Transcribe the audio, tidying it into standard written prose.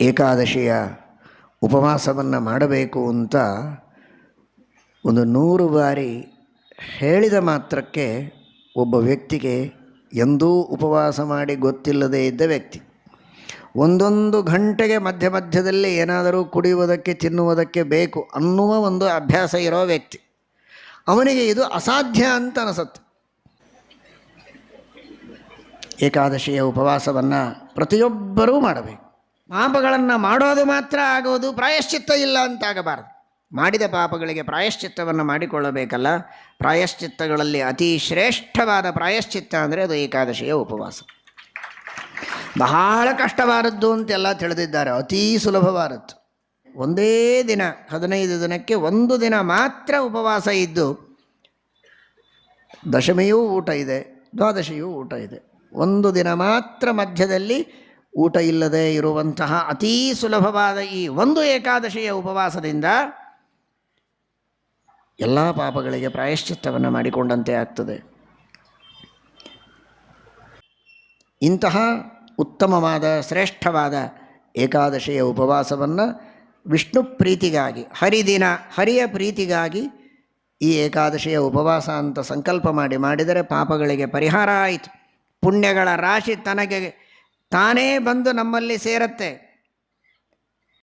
ಏಕಾದಶಿಯ ಉಪವಾಸವನ್ನು ಮಾಡಬೇಕು ಅಂತ 100 ಬಾರಿ ಹೇಳಿದ ಮಾತ್ರಕ್ಕೆ ಒಬ್ಬ ವ್ಯಕ್ತಿಗೆ ಎಂದೂ ಉಪವಾಸ ಮಾಡಿ ಗೊತ್ತಿಲ್ಲದೇ ಇದ್ದ ವ್ಯಕ್ತಿ, 1 ಗಂಟೆಗೆ ಮಧ್ಯದಲ್ಲಿ ಏನಾದರೂ ಕುಡಿಯುವುದಕ್ಕೆ ತಿನ್ನುವುದಕ್ಕೆ ಬೇಕು ಅನ್ನುವ ಒಂದು ಅಭ್ಯಾಸ ಇರೋ ವ್ಯಕ್ತಿ, ಅವನಿಗೆ ಇದು ಅಸಾಧ್ಯ ಅಂತ ಅನಿಸುತ್ತೆ. ಏಕಾದಶಿಯ ಉಪವಾಸವನ್ನು ಪ್ರತಿಯೊಬ್ಬರೂ ಮಾಡಬೇಕು. ಪಾಪಗಳನ್ನು ಮಾಡೋದು ಮಾತ್ರ ಆಗೋದು, ಪ್ರಾಯಶ್ಚಿತ್ತ ಇಲ್ಲ ಅಂತಾಗಬಾರದು. ಮಾಡಿದ ಪಾಪಗಳಿಗೆ ಪ್ರಾಯಶ್ಚಿತ್ತವನ್ನು ಮಾಡಿಕೊಳ್ಳಬೇಕಲ್ಲ. ಪ್ರಾಯಶ್ಚಿತ್ತಗಳಲ್ಲಿ ಅತಿ ಶ್ರೇಷ್ಠವಾದ ಪ್ರಾಯಶ್ಚಿತ್ತ ಅಂದರೆ ಅದು ಏಕಾದಶಿಯ ಉಪವಾಸ. ಬಹಳ ಕಷ್ಟವಾದದ್ದು ಅಂತೆಲ್ಲ ತಿಳಿದಿದ್ದಾರೆ, ಅತೀ ಸುಲಭವಾದದ್ದು. ಒಂದೇ ದಿನ 15 ದಿನಕ್ಕೆ 1 ದಿನ ಮಾತ್ರ ಉಪವಾಸ ಇದ್ದು, ದಶಮಿಯೂ ಊಟ ಇದೆ, ದ್ವಾದಶಿಯೂ ಊಟ ಇದೆ. 1 ದಿನ ಮಾತ್ರ ಮಧ್ಯದಲ್ಲಿ ಊಟ ಇಲ್ಲದೆ ಇರುವಂತಹ ಅತೀ ಸುಲಭವಾದ ಈ ಒಂದು ಏಕಾದಶಿಯ ಉಪವಾಸದಿಂದ ಎಲ್ಲ ಪಾಪಗಳಿಗೆ ಪ್ರಾಯಶ್ಚಿತ್ತವನ್ನು ಮಾಡಿಕೊಂಡಂತೆ ಆಗ್ತದೆ. ಇಂತಹ ಉತ್ತಮವಾದ ಶ್ರೇಷ್ಠವಾದ ಏಕಾದಶಿಯ ಉಪವಾಸವನ್ನು ವಿಷ್ಣು ಪ್ರೀತಿಗಾಗಿ, ಹರಿದಿನ ಹರಿಯ ಪ್ರೀತಿಗಾಗಿ ಈ ಏಕಾದಶಿಯ ಉಪವಾಸ ಅಂತ ಸಂಕಲ್ಪ ಮಾಡಿದರೆ ಪಾಪಗಳಿಗೆ ಪರಿಹಾರ ಆಯಿತು. ಪುಣ್ಯಗಳ ರಾಶಿ ತನಗೆ ತಾನೇ ಬಂದು ನಮ್ಮಲ್ಲಿ ಸೇರುತ್ತೆ.